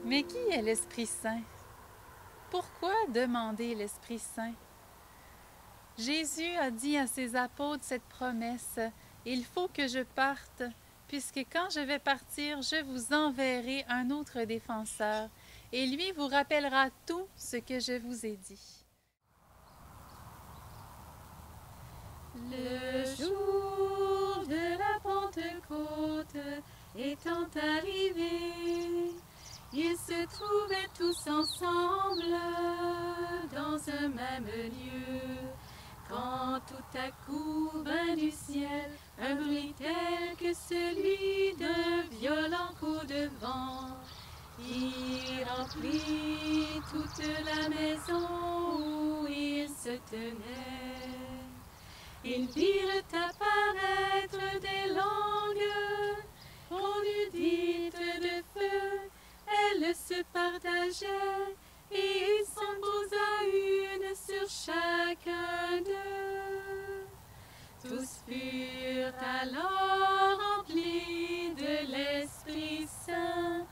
Mais qui est l'Esprit Saint? Pourquoi demander l'Esprit Saint? Jésus a dit à ses apôtres cette promesse: « Il faut que je parte, puisque quand je vais partir, je vous enverrai un autre défenseur, et lui vous rappellera tout ce que je vous ai dit. » Le jour de la Pentecôte étant arrivé, ils se trouvaient tous ensemble dans un même lieu. Quand tout à coup vint du ciel un bruit tel que celui d'un violent coup de vent, il remplit toute la maison où ils se tenaient. Ils virent apparaître des langues qu'on eût dites de feu. Elles se partageaient et il s'en posa une sur chacun d'eux. Tous furent alors remplis de l'Esprit Saint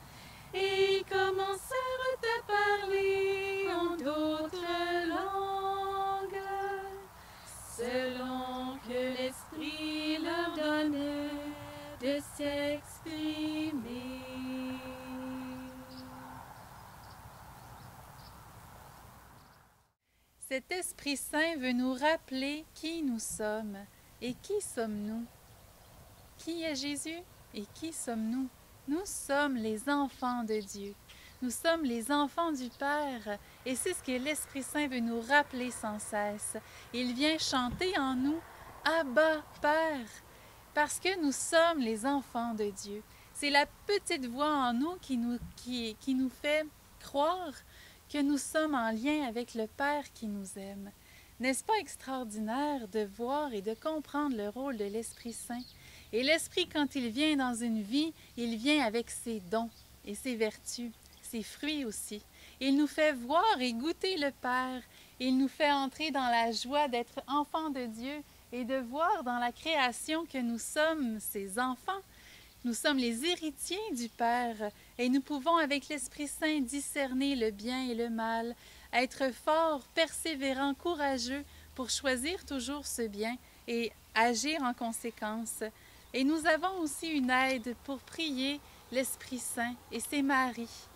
et ils commencèrent à parler en d'autres langues, selon que l'Esprit leur donnait de s'exprimer. Cet Esprit Saint veut nous rappeler qui nous sommes. Et qui sommes-nous? Qui est Jésus et qui sommes-nous? Nous sommes les enfants de Dieu. Nous sommes les enfants du Père et c'est ce que l'Esprit Saint veut nous rappeler sans cesse. Il vient chanter en nous « Abba, Père » parce que nous sommes les enfants de Dieu. C'est la petite voix en nous qui nous fait croire que nous sommes en lien avec le Père qui nous aime. N'est-ce pas extraordinaire de voir et de comprendre le rôle de l'Esprit Saint? Et l'Esprit, quand il vient dans une vie, il vient avec ses dons et ses vertus, ses fruits aussi. Il nous fait voir et goûter le Père. Il nous fait entrer dans la joie d'être enfants de Dieu et de voir dans la création que nous sommes ses enfants. Nous sommes les héritiers du Père et nous pouvons avec l'Esprit Saint discerner le bien et le mal, être forts, persévérants, courageux pour choisir toujours ce bien et agir en conséquence. Et nous avons aussi une aide pour prier l'Esprit Saint et c'est Marie.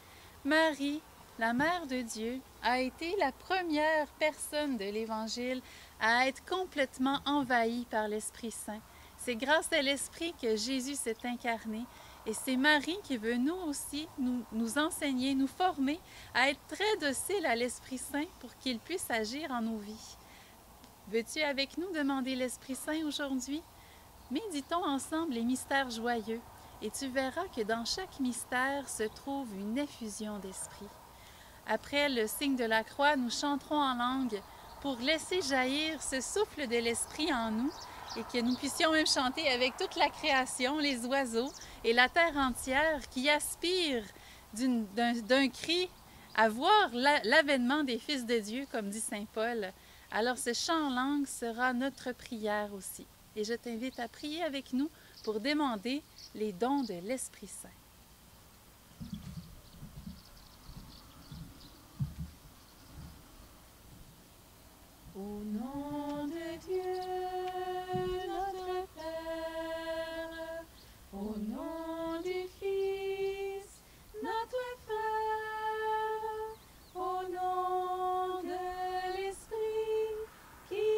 Marie, la Mère de Dieu, a été la première personne de l'Évangile à être complètement envahie par l'Esprit Saint. C'est grâce à l'Esprit que Jésus s'est incarné et c'est Marie qui veut nous aussi nous enseigner, nous former à être très dociles à l'Esprit Saint pour qu'il puisse agir en nos vies. Veux-tu avec nous demander l'Esprit Saint aujourd'hui? Méditons ensemble les mystères joyeux et tu verras que dans chaque mystère se trouve une effusion d'esprit. Après le signe de la croix, nous chanterons en langue pour laisser jaillir ce souffle de l'Esprit en nous et que nous puissions même chanter avec toute la création, les oiseaux et la terre entière qui aspire d'un cri à voir l'avènement des fils de Dieu, comme dit saint Paul. Alors ce chant en langue sera notre prière aussi. Et je t'invite à prier avec nous pour demander les dons de l'Esprit Saint. Au nom de Dieu, notre Père, au nom du Fils, notre frère, au nom de l'Esprit qui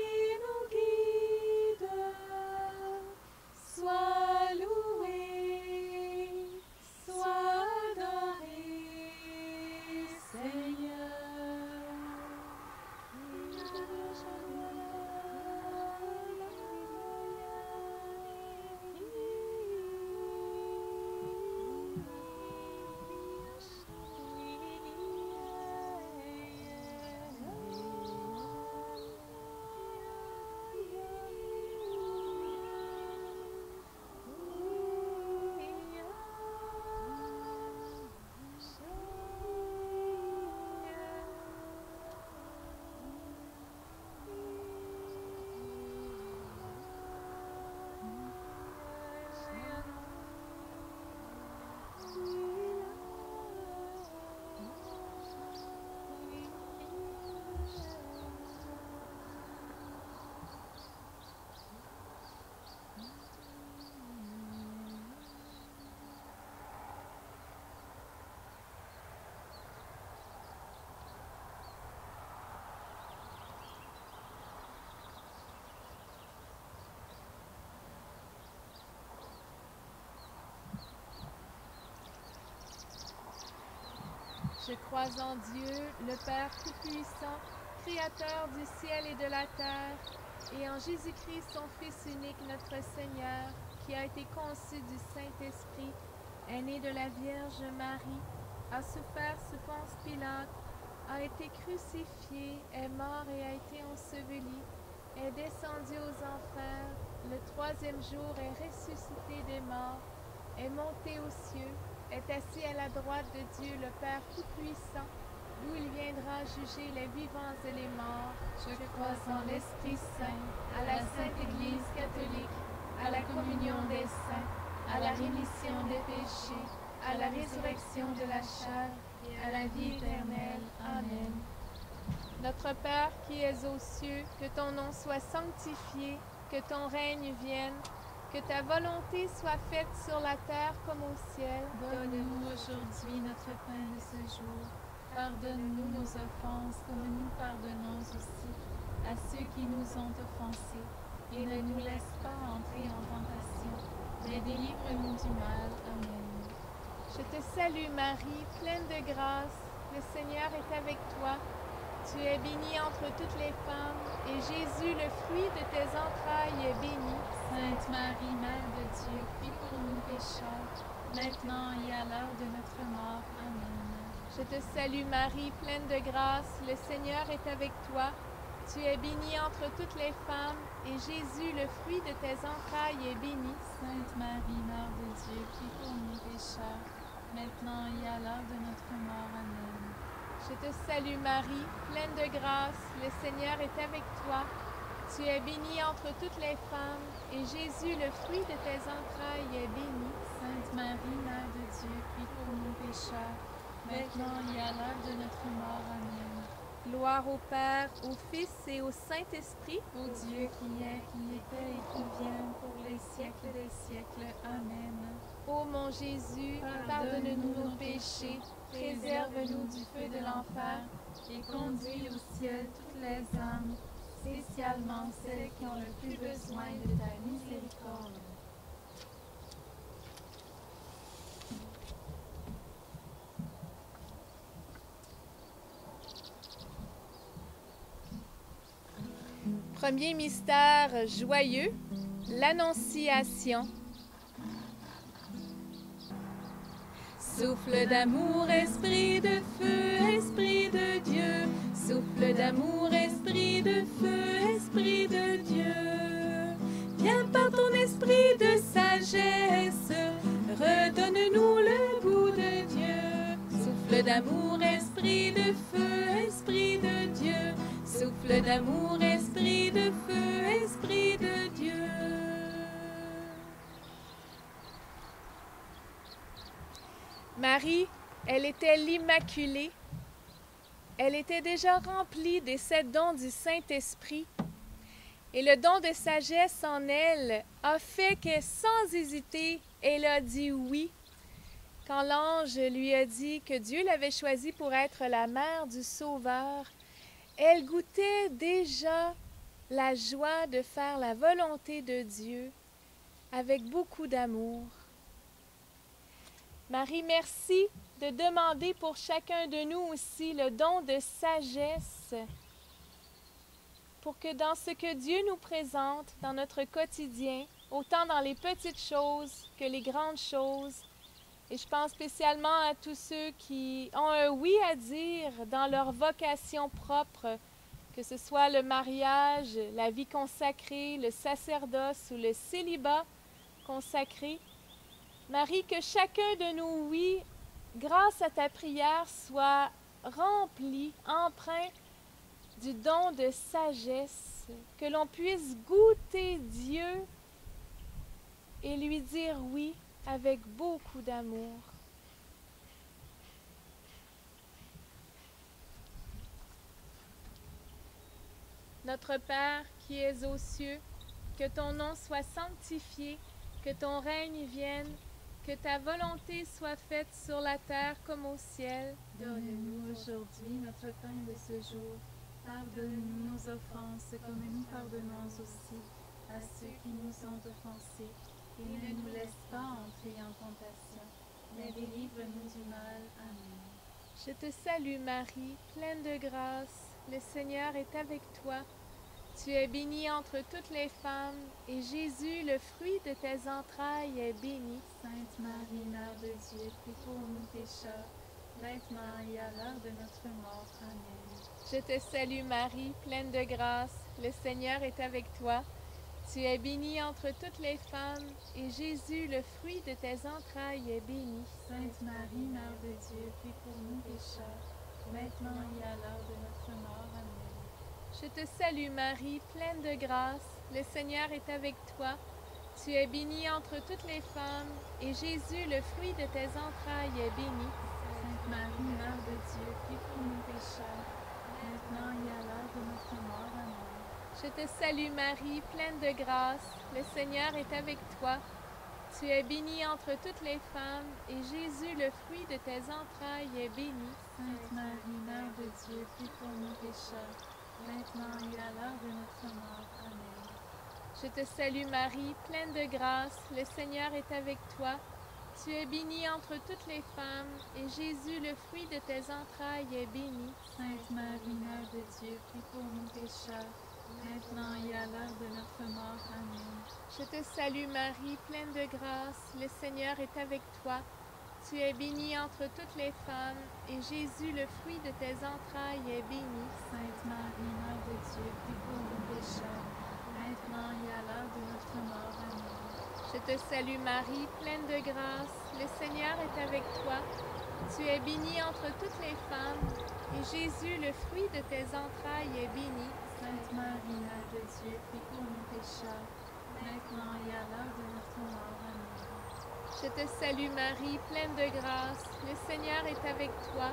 nous guide, sois loué, sois adoré, Seigneur. Je crois en Dieu, le Père Tout-Puissant, Créateur du ciel et de la terre, et en Jésus-Christ, son Fils unique, notre Seigneur, qui a été conçu du Saint-Esprit, est né de la Vierge Marie, a souffert sous Ponce Pilate, a été crucifié, est mort et a été enseveli, est descendu aux enfers, le troisième jour est ressuscité des morts, est monté aux cieux, est assis à la droite de Dieu le Père Tout-Puissant, d'où il viendra juger les vivants et les morts. Je crois en l'Esprit Saint, À la Sainte Église catholique, à la communion des saints, à la rémission des péchés, à la résurrection de la chair et à la vie éternelle. Amen. Notre Père qui es aux cieux, que ton nom soit sanctifié, que ton règne vienne, que ta volonté soit faite sur la terre comme au ciel. donne-nous aujourd'hui notre pain de ce jour. Pardonne-nous nos offenses comme nous pardonnons aussi à ceux qui nous ont offensés. Et ne nous laisse pas entrer en tentation, mais délivre-nous du mal. Amen. Je te salue Marie, pleine de grâce, le Seigneur est avec toi. Tu es bénie entre toutes les femmes, et Jésus, le fruit de tes entrailles, est béni. Sainte Marie, Mère de Dieu, prie pour nous pécheurs, maintenant et à l'heure de notre mort. Amen. Je te salue Marie, pleine de grâce, le Seigneur est avec toi. Tu es bénie entre toutes les femmes, et Jésus, le fruit de tes entrailles, est béni. Sainte Marie, Mère de Dieu, prie pour nous pécheurs, maintenant et à l'heure de notre mort. Amen. Je te salue Marie, pleine de grâce, le Seigneur est avec toi. Tu es bénie entre toutes les femmes, et Jésus, le fruit de tes entrailles, est béni. Sainte Marie, Mère de Dieu, prie pour nous pécheurs, maintenant et à l'heure de notre mort. Amen. Gloire au Père, au Fils et au Saint-Esprit. Ô Dieu qui est, qui était et qui vient, pour les siècles des siècles. Amen. Ô mon Jésus, pardonne-nous nos péchés, préserve-nous du feu de l'enfer, et conduis au ciel toutes les âmes, spécialement celles qui ont le plus besoin de ta miséricorde. Premier mystère joyeux, l'Annonciation. Souffle d'amour, esprit de feu, esprit de Dieu. Souffle d'amour, esprit de feu, esprit de Dieu. Viens par ton esprit de sagesse, redonne-nous le goût de Dieu. Souffle d'amour, esprit de feu, esprit de Dieu. Souffle d'amour, esprit de feu, esprit de Dieu. Marie, elle était l'Immaculée. Elle était déjà remplie des 7 dons du Saint-Esprit. Et le don de sagesse en elle a fait que, sans hésiter, elle a dit oui. Quand l'ange lui a dit que Dieu l'avait choisie pour être la mère du Sauveur, elle goûtait déjà la joie de faire la volonté de Dieu avec beaucoup d'amour. Marie, merci de demander pour chacun de nous aussi le don de sagesse pour que dans ce que Dieu nous présente dans notre quotidien, autant dans les petites choses que les grandes choses, et je pense spécialement à tous ceux qui ont un oui à dire dans leur vocation propre, que ce soit le mariage, la vie consacrée, le sacerdoce ou le célibat consacré. Marie, que chacun de nous, oui, grâce à ta prière, soit rempli, empreint du don de sagesse, que l'on puisse goûter Dieu et lui dire oui avec beaucoup d'amour. Notre Père qui es aux cieux, que ton nom soit sanctifié, que ton règne vienne, que ta volonté soit faite sur la terre comme au ciel. Donne-nous aujourd'hui notre pain de ce jour. Pardonne-nous nos offenses comme nous pardonnons aussi à ceux qui nous ont offensés. Et ne nous laisse pas entrer en tentation, mais délivre-nous du mal. Amen. Je te salue Marie, pleine de grâce, le Seigneur est avec toi. Tu es bénie entre toutes les femmes, et Jésus, le fruit de tes entrailles, est béni. Sainte Marie, Mère de Dieu, prie pour nous pécheurs, maintenant et à l'heure de notre mort. Amen. Je te salue Marie, pleine de grâce, le Seigneur est avec toi. Tu es bénie entre toutes les femmes, et Jésus, le fruit de tes entrailles, est béni. Sainte Marie, Mère de Dieu, prie pour nous pécheurs, maintenant et à l'heure de notre mort. Amen. Je te salue Marie, pleine de grâce, le Seigneur est avec toi. Tu es bénie entre toutes les femmes, et Jésus, le fruit de tes entrailles, est béni. Sainte Marie, Mère de Dieu, prie pour nous pécheurs, maintenant et à l'heure de notre mort. Amen. Je te salue Marie, pleine de grâce, le Seigneur est avec toi. Tu es bénie entre toutes les femmes, et Jésus, le fruit de tes entrailles, est béni. Sainte Marie, Mère de Dieu, prie pour nous pécheurs, maintenant et à l'heure de notre mort. Amen. Je te salue Marie, pleine de grâce, le Seigneur est avec toi. Tu es bénie entre toutes les femmes, et Jésus, le fruit de tes entrailles, est béni. Sainte Marie, Mère de Dieu, prie pour nous pécheurs, maintenant et à l'heure de notre mort. Amen. Je te salue Marie, pleine de grâce, le Seigneur est avec toi. Tu es bénie entre toutes les femmes, et Jésus, le fruit de tes entrailles, est béni. Sainte Marie, Mère de Dieu, prie pour nous pécheurs, maintenant et à l'heure de notre mort. Amen. Je te salue Marie, pleine de grâce, le Seigneur est avec toi. Tu es bénie entre toutes les femmes, et Jésus, le fruit de tes entrailles, est béni. Sainte Marie, Mère de Dieu, prie pour nous pécheurs, maintenant et à l'heure de notre mort. Amen. Je te salue Marie, pleine de grâce, le Seigneur est avec toi.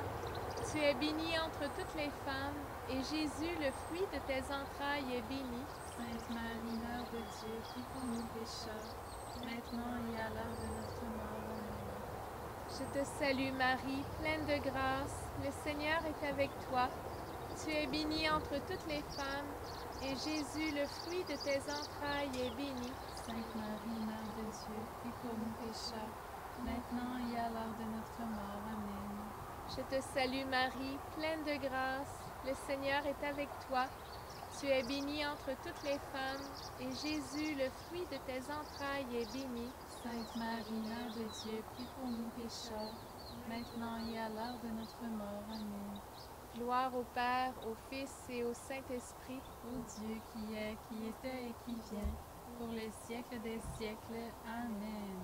Tu es bénie entre toutes les femmes, et Jésus, le fruit de tes entrailles, est béni. Sainte Marie, Mère de Dieu, prie pour nous pécheurs, maintenant et à l'heure de notre mort. Amen. Je te salue Marie, pleine de grâce, le Seigneur est avec toi. Tu es bénie entre toutes les femmes, et Jésus, le fruit de tes entrailles, est béni. Sainte Marie, Mère de Dieu, prie pour nous pécheurs, maintenant et à l'heure de notre mort. Amen. Je te salue Marie, pleine de grâce, le Seigneur est avec toi. Tu es bénie entre toutes les femmes, et Jésus, le fruit de tes entrailles, est béni. Sainte Marie, Mère de Dieu, prie pour nous pécheurs, maintenant et à l'heure de notre mort. Amen. Gloire au Père, au Fils et au Saint-Esprit. Ô Dieu qui est, qui était et qui vient, pour les siècles des siècles. Amen.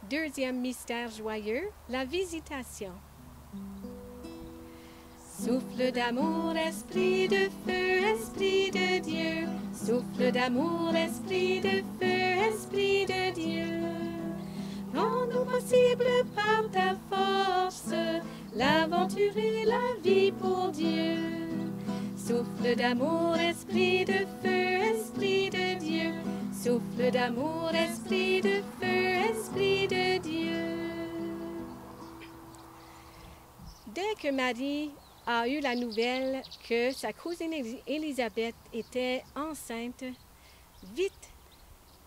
Deuxième mystère joyeux, la visitation. Souffle d'amour, esprit de feu, esprit de Dieu. Souffle d'amour, esprit de feu, esprit de Dieu. Rends-nous possible par ta force l'aventure et la vie pour Dieu. Souffle d'amour, esprit de feu, esprit de Dieu. Souffle d'amour, esprit de feu, esprit de Dieu. Dès que Marie a eu la nouvelle que sa cousine Élisabeth était enceinte, vite,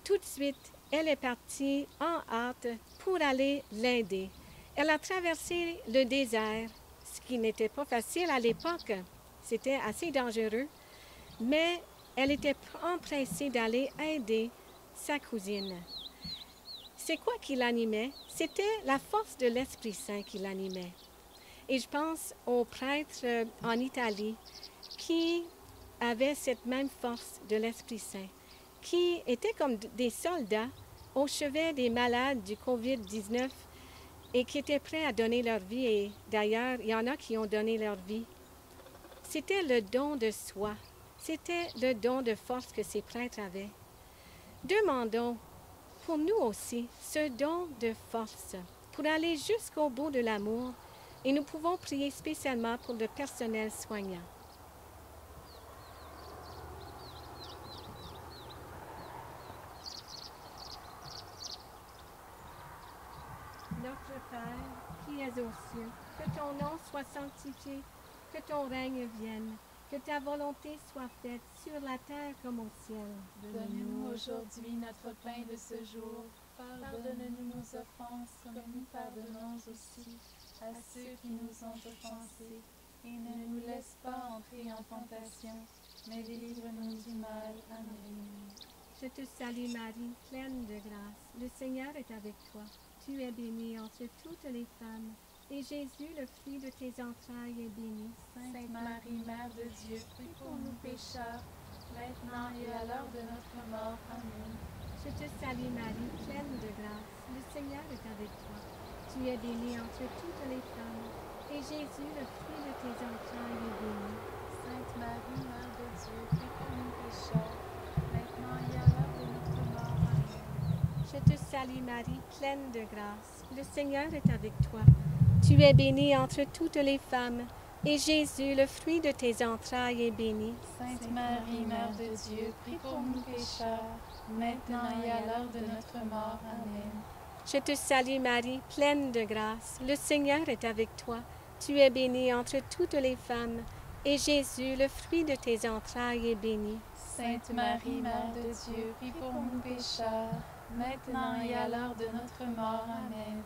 tout de suite, elle est partie en hâte pour aller l'aider. Elle a traversé le désert, ce qui n'était pas facile à l'époque. C'était assez dangereux, mais elle était empressée d'aller aider sa cousine. C'est quoi qui l'animait? C'était la force de l'Esprit Saint qui l'animait. Et je pense aux prêtres en Italie qui avaient cette même force de l'Esprit Saint, qui étaient comme des soldats au chevet des malades du COVID-19 et qui étaient prêts à donner leur vie. Et d'ailleurs, il y en a qui ont donné leur vie. C'était le don de soi. C'était le don de force que ces prêtres avaient. Demandons pour nous aussi ce don de force pour aller jusqu'au bout de l'amour, et nous pouvons prier spécialement pour le personnel soignant. Notre Père, qui es aux cieux, que ton nom soit sanctifié, que ton règne vienne, que ta volonté soit faite sur la terre comme au ciel. Donne-nous aujourd'hui notre pain de ce jour. Pardonne-nous nos offenses, comme nous pardonnons aussi à ceux qui nous ont offensés. Et ne nous laisse pas entrer en tentation, mais délivre-nous du mal. Amen. Je te salue Marie, pleine de grâce. Le Seigneur est avec toi. Tu es bénie entre toutes les femmes, et Jésus, le fruit de tes entrailles, est béni. Sainte Marie, Mère de Dieu, prie pour nous pécheurs, maintenant et à l'heure de notre mort. Amen. Je te salue Marie, pleine de grâce. Le Seigneur est avec toi. Tu es bénie entre toutes les femmes, et Jésus, le fruit de tes entrailles, est béni. Sainte Marie, Mère de Dieu, prie pour nous pécheurs, maintenant et à l'heure de notre mort. Amen. Je te salue Marie, pleine de grâce. Le Seigneur est avec toi. Tu es bénie entre toutes les femmes, et Jésus, le fruit de tes entrailles, est béni. Sainte Marie, Mère de Dieu, prie pour nous pécheurs, maintenant et à l'heure de notre mort. Amen. Je te salue Marie, pleine de grâce. Le Seigneur est avec toi. Tu es bénie entre toutes les femmes, et Jésus, le fruit de tes entrailles, est béni. Sainte Marie, Mère de Dieu, prie pour nous pécheurs, maintenant et à l'heure de notre mort. Amen.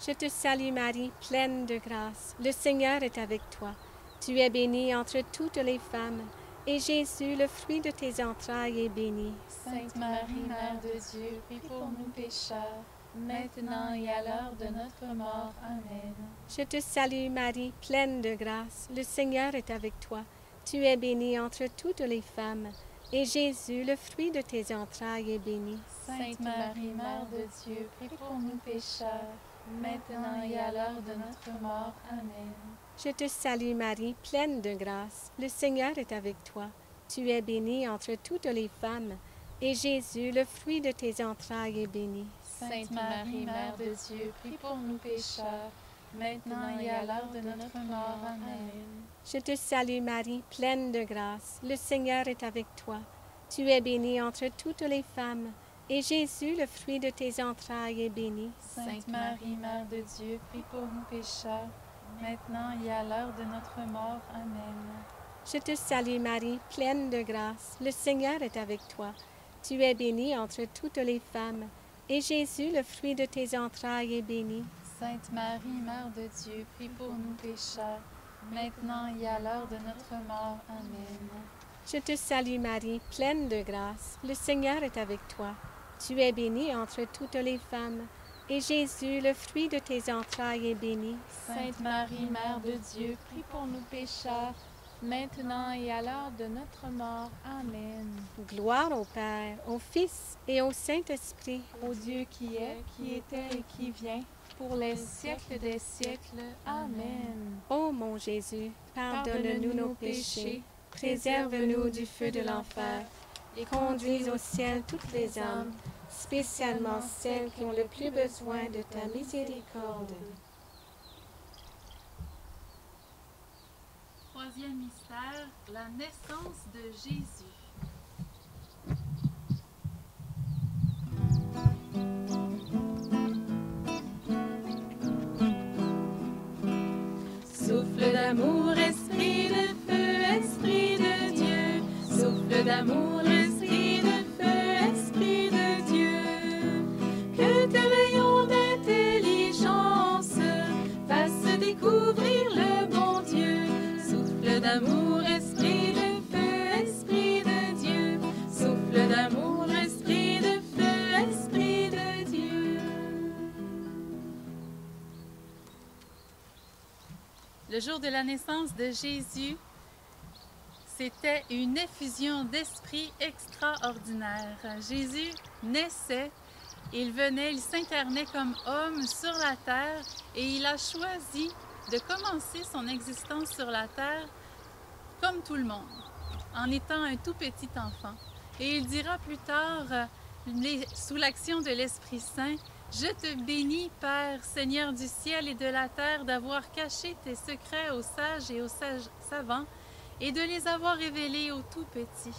Je te salue Marie, pleine de grâce. Le Seigneur est avec toi. Tu es bénie entre toutes les femmes, et Jésus, le fruit de tes entrailles, est béni. Sainte Marie, Mère de Dieu, prie pour nous pécheurs, maintenant et à l'heure de notre mort. Amen. Je te salue Marie, pleine de grâce. Le Seigneur est avec toi. Tu es bénie entre toutes les femmes, et Jésus, le fruit de tes entrailles, est béni. Sainte Marie, Mère de Dieu, prie pour nous pécheurs, maintenant et à l'heure de notre mort. Amen. Je te salue Marie, pleine de grâce. Le Seigneur est avec toi. Tu es bénie entre toutes les femmes, et Jésus, le fruit de tes entrailles, est béni. Sainte Marie, Mère de Dieu, prie pour nous pécheurs, maintenant et à l'heure de notre mort. Amen. Je te salue Marie, pleine de grâce. Le Seigneur est avec toi. Tu es bénie entre toutes les femmes, et Jésus, le fruit de tes entrailles, est béni. Sainte Marie, Mère de Dieu, prie pour nous pécheurs, maintenant et à l'heure de notre mort. Amen. Je te salue Marie, pleine de grâce. Le Seigneur est avec toi. Tu es bénie entre toutes les femmes, et Jésus, le fruit de tes entrailles, est béni. Sainte Marie, Mère de Dieu, prie pour nous pécheurs, maintenant et à l'heure de notre mort. Amen. Je te salue Marie, pleine de grâce. Le Seigneur est avec toi. Tu es bénie entre toutes les femmes, et Jésus, le fruit de tes entrailles, est béni. Sainte Marie, Mère de Dieu, prie pour nous pécheurs, maintenant et à l'heure de notre mort. Amen. Gloire au Père, au Fils et au Saint-Esprit. Ô Dieu qui est, qui était et qui vient, pour les siècles des siècles. Amen. Ô mon Jésus, pardonne-nous nos péchés, préserve-nous du feu de l'enfer, et conduis au ciel toutes les âmes, spécialement celles qui ont le plus besoin de ta miséricorde. Troisième mystère, la naissance de Jésus. Souffle d'amour, esprit de feu, esprit de Dieu. Souffle d'amour, esprit de feu, esprit de Dieu. Que tes rayons d'intelligence fassent découvrir le bon Dieu. Souffle d'amour, esprit de feu, esprit de Dieu. Souffle d'amour, esprit de feu, esprit de Dieu. Le jour de la naissance de Jésus, c'était une effusion d'esprit extraordinaire. Jésus naissait, il venait, il s'incarnait comme homme sur la terre et il a choisi de commencer son existence sur la terre comme tout le monde, en étant un tout petit enfant. Et il dira plus tard, sous l'action de l'Esprit Saint, « Je te bénis, Père, Seigneur du ciel et de la terre, d'avoir caché tes secrets aux sages et aux savants et de les avoir révélés aux tout petits. »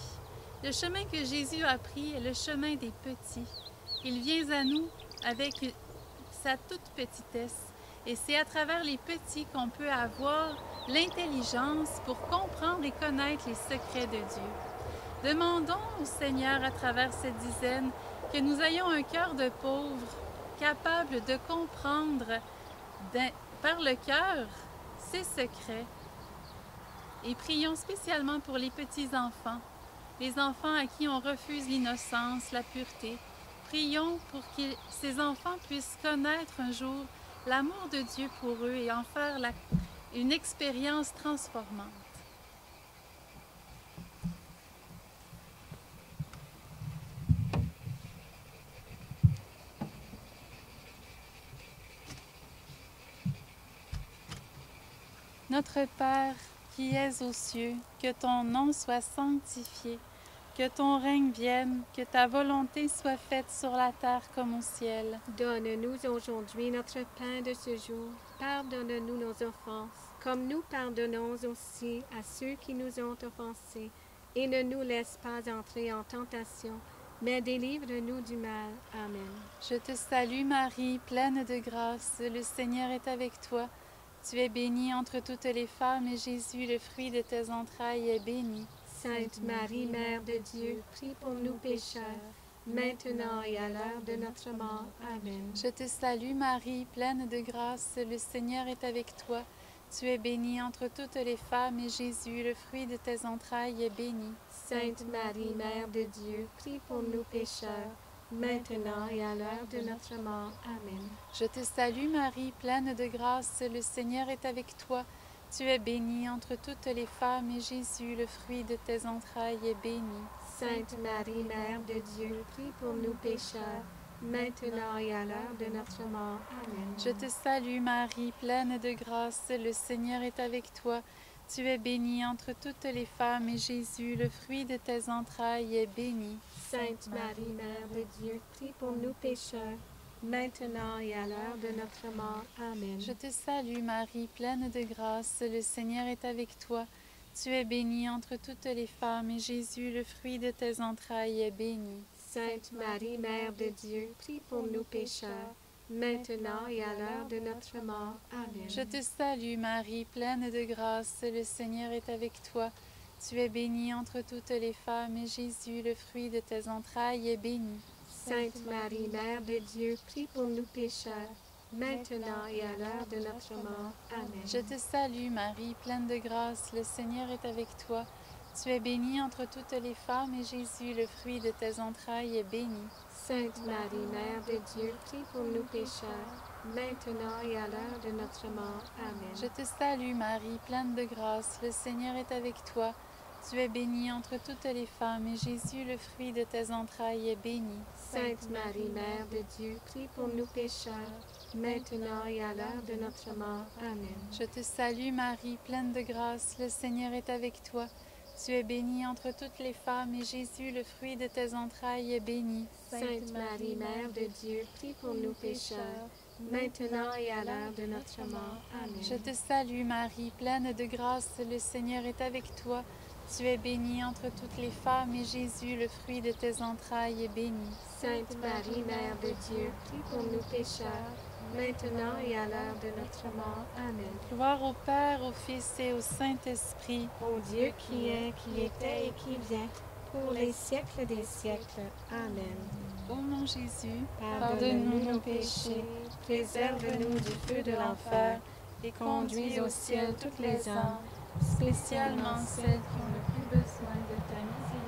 Le chemin que Jésus a pris est le chemin des petits. Il vient à nous avec sa toute petitesse. Et c'est à travers les petits qu'on peut avoir l'intelligence pour comprendre et connaître les secrets de Dieu. Demandons au Seigneur à travers cette dizaine que nous ayons un cœur de pauvre, capable de comprendre par le cœur ses secrets. Et prions spécialement pour les petits-enfants, les enfants à qui on refuse l'innocence, la pureté. Prions pour que ces enfants puissent connaître un jour l'amour de Dieu pour eux et en faire une expérience transformante. Notre Père qui es aux cieux, que ton nom soit sanctifié, que ton règne vienne, que ta volonté soit faite sur la terre comme au ciel. Donne-nous aujourd'hui notre pain de ce jour. Pardonne-nous nos offenses, comme nous pardonnons aussi à ceux qui nous ont offensés. Et ne nous laisse pas entrer en tentation, mais délivre-nous du mal. Amen. Je te salue Marie, pleine de grâce, le Seigneur est avec toi. Tu es bénie entre toutes les femmes, et Jésus, le fruit de tes entrailles, est béni. Sainte Marie, Mère de Dieu, prie pour nous pécheurs, maintenant et à l'heure de notre mort. Amen. Je te salue Marie, pleine de grâce, le Seigneur est avec toi. Tu es bénie entre toutes les femmes, et Jésus, le fruit de tes entrailles, est béni. Sainte Marie, Mère de Dieu, prie pour nous pécheurs, maintenant et à l'heure de notre mort. Amen. Je te salue Marie, pleine de grâce, le Seigneur est avec toi. Tu es bénie entre toutes les femmes, et Jésus, le fruit de tes entrailles, est béni. Sainte Marie, Mère de Dieu, prie pour nous pécheurs, maintenant et à l'heure de notre mort. Amen. Je te salue Marie, pleine de grâce, le Seigneur est avec toi. Tu es bénie entre toutes les femmes, et Jésus, le fruit de tes entrailles, est béni. Sainte Marie, Mère de Dieu, prie pour nous pécheurs, maintenant et à l'heure de notre mort. Amen. Je te salue Marie, pleine de grâce, le Seigneur est avec toi. Tu es bénie entre toutes les femmes, et Jésus, le fruit de tes entrailles, est béni. Sainte Marie, Mère de Dieu, prie pour nous pécheurs, maintenant et à l'heure de notre mort. Amen. Je te salue Marie, pleine de grâce, le Seigneur est avec toi. Tu es bénie entre toutes les femmes, et Jésus, le fruit de tes entrailles, est béni. Sainte Marie, Mère de Dieu, prie pour nous pécheurs, maintenant et à l'heure de notre mort. Amen. Je te salue Marie, pleine de grâce, le Seigneur est avec toi. Tu es bénie entre toutes les femmes, et Jésus, le fruit de tes entrailles, est béni. Sainte Marie, Mère de Dieu, prie pour nous pécheurs, maintenant et à l'heure de notre mort. Amen. Je te salue Marie, pleine de grâce, le Seigneur est avec toi. Tu es bénie entre toutes les femmes, et Jésus, le fruit de tes entrailles, est béni. Sainte Marie, Mère de Dieu, prie pour nous pécheurs, maintenant et à l'heure de notre mort. Amen. Je te salue Marie, pleine de grâce, le Seigneur est avec toi. Tu es bénie entre toutes les femmes, et Jésus, le fruit de tes entrailles, est béni. Sainte Marie, Mère de Dieu, prie pour nous pécheurs, maintenant et à l'heure de notre mort. Amen. Je te salue Marie, pleine de grâce, le Seigneur est avec toi. Tu es bénie entre toutes les femmes, et Jésus, le fruit de tes entrailles, est béni. Sainte Marie, Mère de Dieu, prie pour nous pécheurs, maintenant et à l'heure de notre mort. Amen. Gloire au Père, au Fils et au Saint-Esprit. Ô Dieu qui est, qui était et qui vient, pour les siècles des siècles. Amen. Ô mon Jésus, Pardonne-nous nos péchés, préserve-nous du feu de l'enfer, et conduis au ciel toutes les âmes, spécialement celles qui ont le plus besoin de ta miséricorde.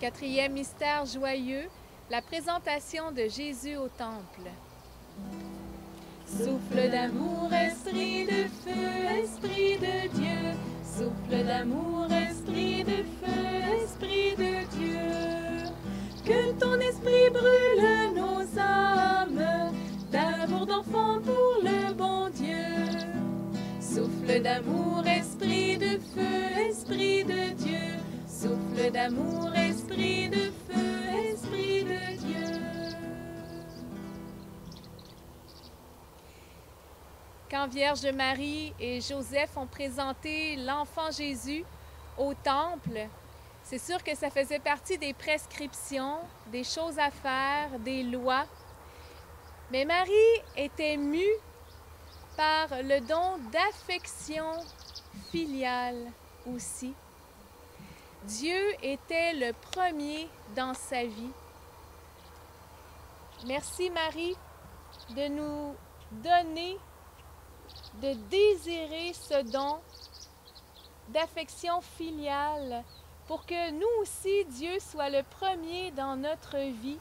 Quatrième mystère joyeux, la présentation de Jésus au temple. Souffle d'amour, esprit de feu, esprit de Dieu. Souffle d'amour, esprit de feu, esprit de Dieu. Que ton esprit brûle nos âmes, d'amour d'enfant pour le bon Dieu. Souffle d'amour, esprit de feu, esprit de Dieu. Souffle d'amour, esprit de feu, esprit de Dieu. Quand Vierge Marie et Joseph ont présenté l'enfant Jésus au temple, C'est sûr que ça faisait partie des prescriptions, des choses à faire, des lois. Mais Marie était mue par le don d'affection filiale aussi. Dieu était le premier dans sa vie. Merci Marie de nous donner, de désirer ce don d'affection filiale pour que nous aussi, Dieu soit le premier dans notre vie.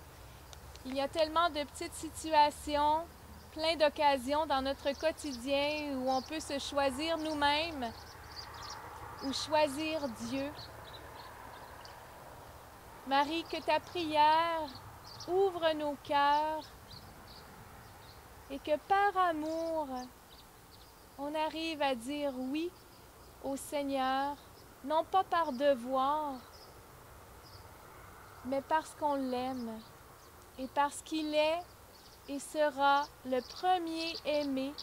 Il y a tellement de petites situations, plein d'occasions dans notre quotidien où on peut se choisir nous-mêmes ou choisir Dieu. Marie, que ta prière ouvre nos cœurs et que par amour, on arrive à dire oui au Seigneur, non pas par devoir, mais parce qu'on l'aime et parce qu'il est et sera le premier aimé,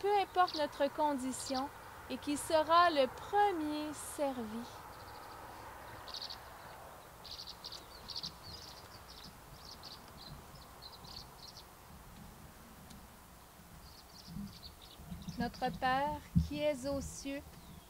peu importe notre condition, et qui sera le premier servi. Notre Père, qui es aux cieux,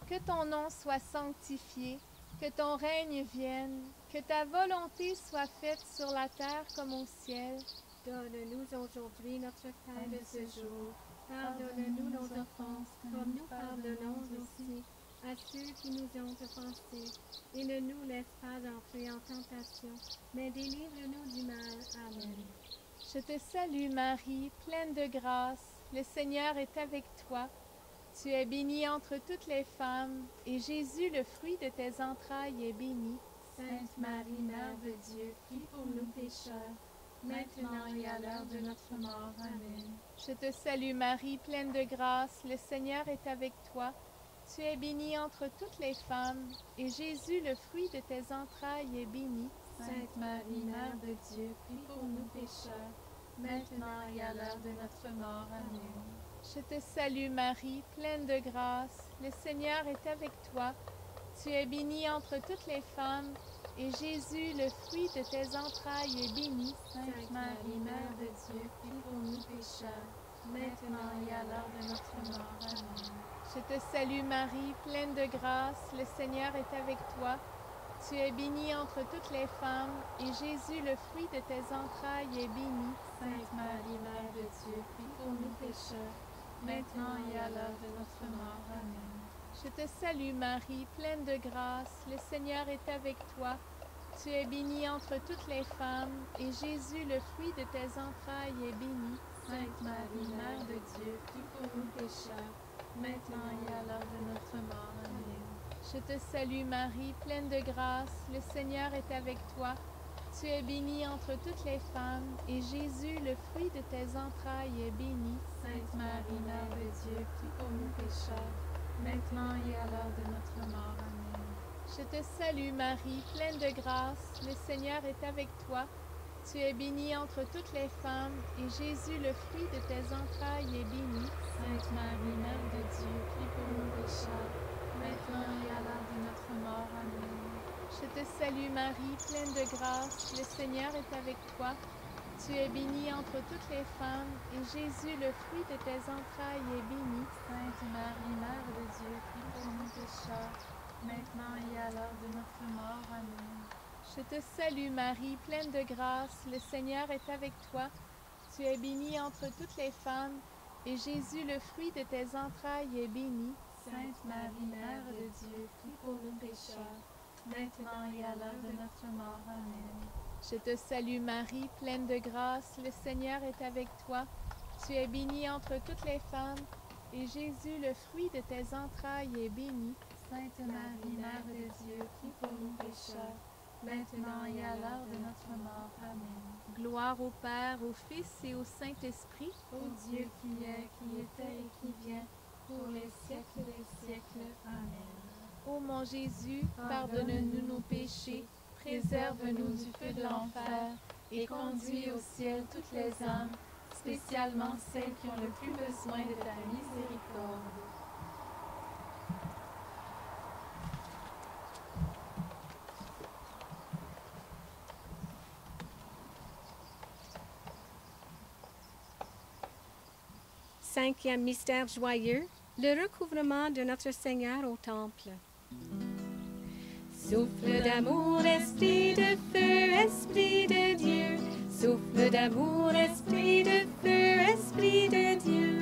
que ton nom soit sanctifié, que ton règne vienne, que ta volonté soit faite sur la terre comme au ciel. Donne-nous aujourd'hui notre pain de ce jour. Pardonne-nous nos offenses, comme nous pardonnons aussi à ceux qui nous ont offensés. Et ne nous laisse pas entrer en tentation, mais délivre-nous du mal. Amen. Je te salue Marie, pleine de grâce, le Seigneur est avec toi. Tu es bénie entre toutes les femmes, et Jésus, le fruit de tes entrailles, est béni. Sainte Marie, Mère de Dieu, prie pour nous pécheurs, maintenant et à l'heure de notre mort. Amen. Je te salue Marie, pleine de grâce, le Seigneur est avec toi. Tu es bénie entre toutes les femmes, et Jésus, le fruit de tes entrailles, est béni. Sainte Marie, Mère de Dieu, prie pour nous pécheurs, maintenant et à l'heure de notre mort. Amen. Je te salue Marie, pleine de grâce, le Seigneur est avec toi. Tu es bénie entre toutes les femmes, et Jésus, le fruit de tes entrailles, est béni. Sainte Marie, Mère de Dieu, prie pour nous pécheurs, maintenant et à l'heure de notre mort. Amen. Je te salue Marie, pleine de grâce, le Seigneur est avec toi. Tu es bénie entre toutes les femmes, et Jésus, le fruit de tes entrailles, est béni. Sainte Marie, Mère de Dieu, prie pour nous pécheurs, maintenant et à l'heure de notre mort. Amen. Je te salue Marie, pleine de grâce, le Seigneur est avec toi. Tu es bénie entre toutes les femmes, et Jésus, le fruit de tes entrailles, est béni. Sainte Marie, Mère de Dieu, prie pour nous pécheurs, maintenant et à l'heure de notre mort. Amen. Je te salue Marie, pleine de grâce, le Seigneur est avec toi. Tu es bénie entre toutes les femmes, et Jésus, le fruit de tes entrailles, est béni. Sainte Marie, Mère de Dieu, prie pour nous pécheurs, maintenant et à l'heure de notre mort. Amen. Je te salue Marie, pleine de grâce, le Seigneur est avec toi. Tu es bénie entre toutes les femmes, et Jésus, le fruit de tes entrailles, est béni. Sainte Marie, Mère de Dieu, prie pour nous pécheurs, maintenant et à l'heure de notre mort. Amen. Je te salue Marie, pleine de grâce, le Seigneur est avec toi. Tu es bénie entre toutes les femmes, et Jésus, le fruit de tes entrailles, est béni. Sainte Marie, Mère de Dieu, prie pour nous pécheurs, maintenant et à l'heure de notre mort. Amen. Je te salue Marie, pleine de grâce, le Seigneur est avec toi. Tu es bénie entre toutes les femmes, et Jésus, le fruit de tes entrailles, est béni. Sainte Marie, Mère de Dieu, prie pour nous pécheurs, maintenant et à l'heure de notre mort. Amen. Je te salue Marie, pleine de grâce, le Seigneur est avec toi. Tu es bénie entre toutes les femmes, et Jésus, le fruit de tes entrailles, est béni. Sainte Marie, Mère de Dieu, prie pour nous pécheurs, maintenant et à l'heure de notre mort. Amen. Gloire au Père, au Fils et au Saint-Esprit, Ô Dieu qui est, qui était et qui vient, pour les siècles des siècles. Amen. Ô mon Jésus, pardonne-nous nos péchés, préserve-nous du feu de l'enfer, et conduis au ciel toutes les âmes, spécialement celles qui ont le plus besoin de ta miséricorde. 5e mystère joyeux, le recouvrement de notre Seigneur au Temple. Souffle d'amour, esprit de feu, esprit de Dieu. Souffle d'amour, esprit de feu, esprit de Dieu.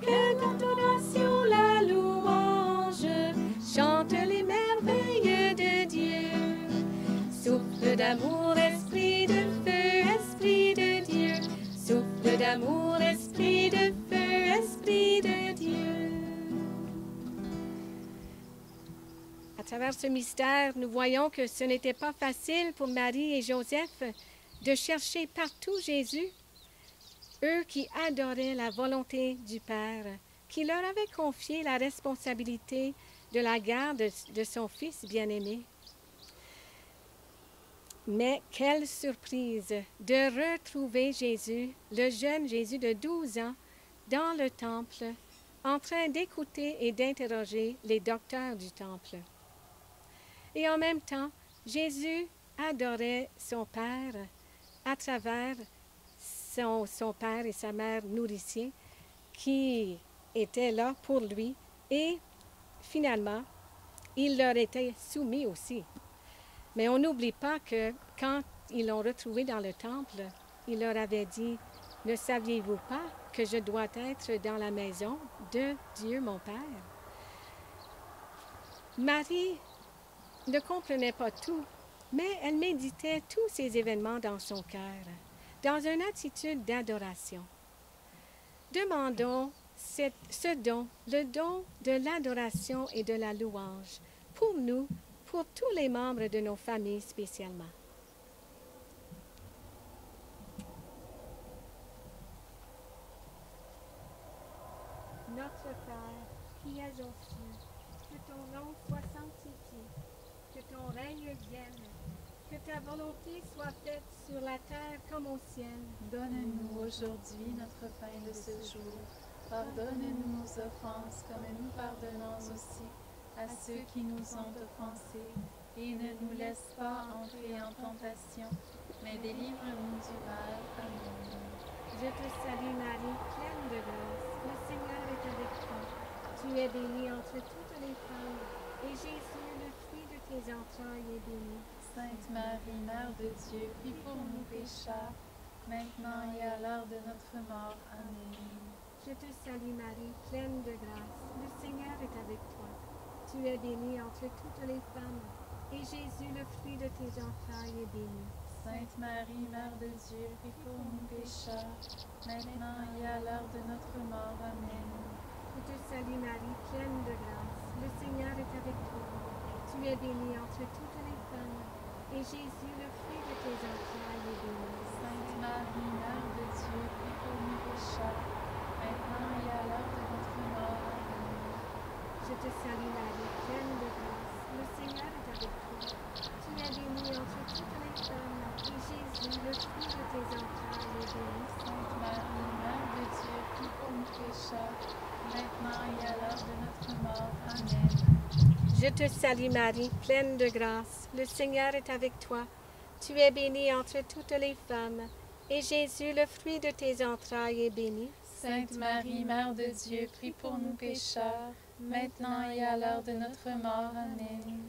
Que d'adoration la louange chante les merveilles de Dieu. Souffle d'amour, esprit de feu, esprit de Dieu. Souffle d'amour, esprit de feu, esprit de Dieu. À travers ce mystère, nous voyons que ce n'était pas facile pour Marie et Joseph de chercher partout Jésus, eux qui adoraient la volonté du Père, qui leur avait confié la responsabilité de la garde de son Fils bien-aimé. Mais quelle surprise de retrouver Jésus, le jeune Jésus de 12 ans, dans le temple, en train d'écouter et d'interroger les docteurs du temple. Et en même temps, Jésus adorait son Père à travers son père et sa mère nourriciers qui étaient là pour lui et finalement, il leur était soumis aussi. Mais on n'oublie pas que quand ils l'ont retrouvé dans le temple, il leur avait dit, « Ne saviez-vous pas que je dois être dans la maison de Dieu mon Père? » Marie ne comprenait pas tout, mais elle méditait tous ces événements dans son cœur, dans une attitude d'adoration. Demandons ce don, le don de l'adoration et de la louange, pour nous, pour tous les membres de nos familles spécialement. Notre Père, qui es aux cieux, que ton nom soit sanctifié, que ton règne vienne, que ta volonté soit faite sur la terre comme au ciel. Donne-nous aujourd'hui notre pain de ce jour. Pardonne-nous nos offenses comme nous pardonnons aussi à ceux qui nous ont offensés. Et ne nous laisse pas entrer en tentation, mais délivre-nous du mal. Amen. Je te salue Marie, pleine de grâce, le Seigneur est avec toi. Tu es bénie entre toutes les femmes, et Jésus, le fruit de tes entrailles, est béni. Sainte Marie, Mère de Dieu, prie pour nous pécheurs, maintenant et à l'heure de notre mort. Amen. Je te salue Marie, pleine de grâce, le Seigneur est avec toi. Tu es bénie entre toutes les femmes, et Jésus, le fruit de tes entrailles, est béni. Sainte Marie, Mère de Dieu, prie pour nous pécheurs, maintenant et à l'heure de notre mort. Amen. Je te salue Marie, pleine de grâce, le Seigneur est avec toi. Tu es bénie entre toutes les femmes, et Jésus, le fruit de tes entrailles, est béni. Sainte Marie, Mère de Dieu, prie pour nous pécheurs, maintenant et à l'heure de notre mort. Amen. Je te salue Marie, pleine de grâce, le Seigneur est avec toi. Tu es bénie entre toutes les femmes, et Jésus, le fruit de tes entrailles, est béni. Sainte Marie, Mère de Dieu, prie pour nous pécheurs, maintenant et à l'heure de notre mort. Amen. Je te salue Marie, pleine de grâce, le Seigneur est avec toi. Tu es bénie entre toutes les femmes, et Jésus, le fruit de tes entrailles, est béni. Sainte Marie, Mère de Dieu, prie pour nous pécheurs, maintenant et à l'heure de notre mort. Amen.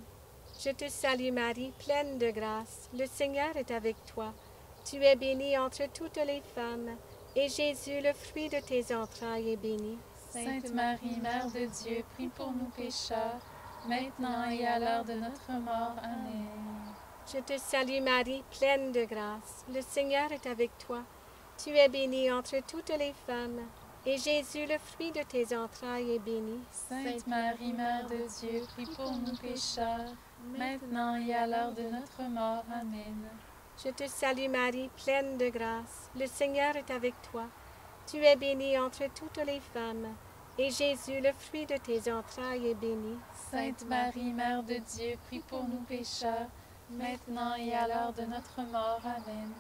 Je te salue Marie, pleine de grâce, le Seigneur est avec toi. Tu es bénie entre toutes les femmes, et Jésus, le fruit de tes entrailles, est béni. Sainte Marie, Mère de Dieu, prie pour nous pécheurs, maintenant et à l'heure de notre mort. Amen. Je te salue Marie, pleine de grâce, le Seigneur est avec toi. Tu es bénie entre toutes les femmes, et Jésus, le fruit de tes entrailles, est béni. Sainte Marie, Mère de Dieu, prie pour nous pécheurs, maintenant et à l'heure de notre mort. Amen. Je te salue Marie, pleine de grâce, le Seigneur est avec toi. Tu es bénie entre toutes les femmes, et Jésus, le fruit de tes entrailles, est béni. Sainte Marie, Mère de Dieu, prie pour nous pécheurs, maintenant et à l'heure de notre mort. Amen.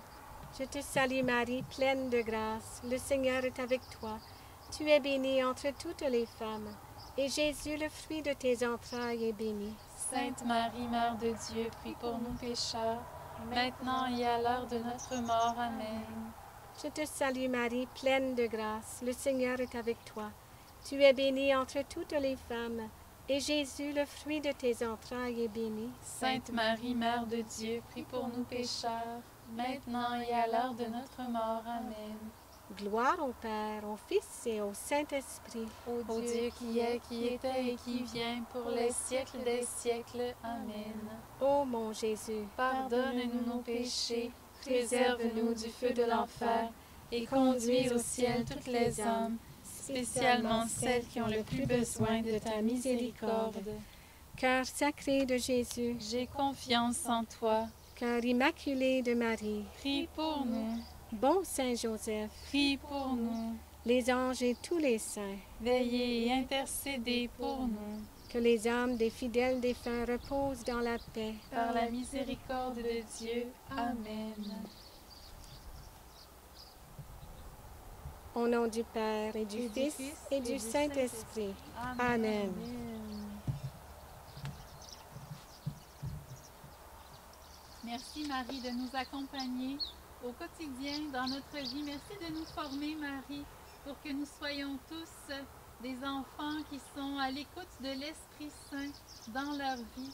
Je te salue Marie, pleine de grâce, le Seigneur est avec toi. Tu es bénie entre toutes les femmes, et Jésus, le fruit de tes entrailles, est béni. Sainte Marie, Mère de Dieu, prie pour nous pécheurs, maintenant et à l'heure de notre mort. Amen. Je te salue Marie, pleine de grâce. Le Seigneur est avec toi. Tu es bénie entre toutes les femmes, et Jésus, le fruit de tes entrailles, est béni. Sainte Marie, Mère de Dieu, prie pour nous pécheurs, maintenant et à l'heure de notre mort. Amen. Gloire au Père, au Fils et au Saint-Esprit. Ô Dieu qui est, qui était et qui vient, pour les siècles des siècles. Amen. Ô mon Jésus, Pardonne-nous nos péchés, préserve-nous du feu de l'enfer, et conduis au ciel toutes les âmes, spécialement celles qui ont le plus besoin de ta miséricorde. cœur sacré de Jésus, J'ai confiance en toi. cœur immaculé de Marie, Prie pour nous. bon Saint Joseph, Prie pour nous. les anges et tous les saints, Veillez et intercédez pour nous. que les âmes des fidèles défunts reposent dans la paix. Par la miséricorde de Dieu. Amen. Au nom du Père et du Fils et du Saint-Esprit. Amen. Merci Marie de nous accompagner au quotidien dans notre vie. Merci de nous former Marie pour que nous soyons tous des enfants qui sont à l'écoute de l'Esprit Saint dans leur vie.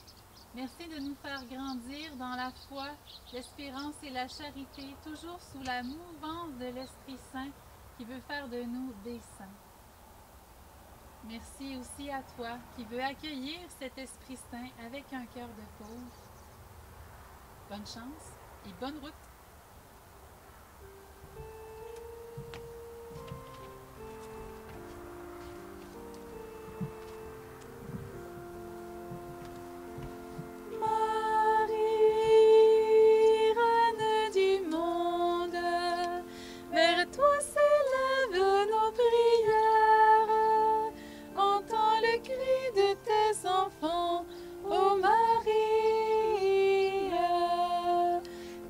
Merci de nous faire grandir dans la foi, l'espérance et la charité, toujours sous la mouvance de l'Esprit Saint qui veut faire de nous des saints. Merci aussi à toi qui veux accueillir cet Esprit Saint avec un cœur de pauvre. Bonne chance et bonne route! Marie, reine du monde, vers toi s'élèvent nos prières. Entends le cri de tes enfants, ô Marie,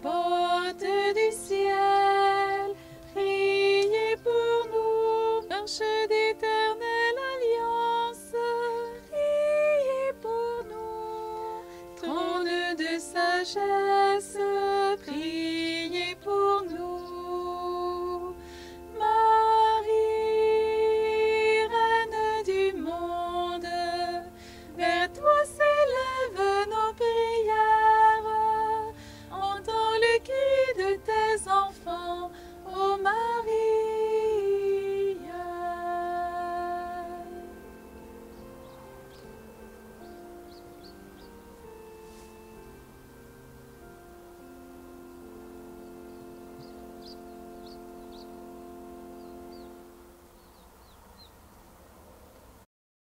porte du ciel, priez pour nous, arche d'éternelle alliance, priez pour nous, trône de sagesse,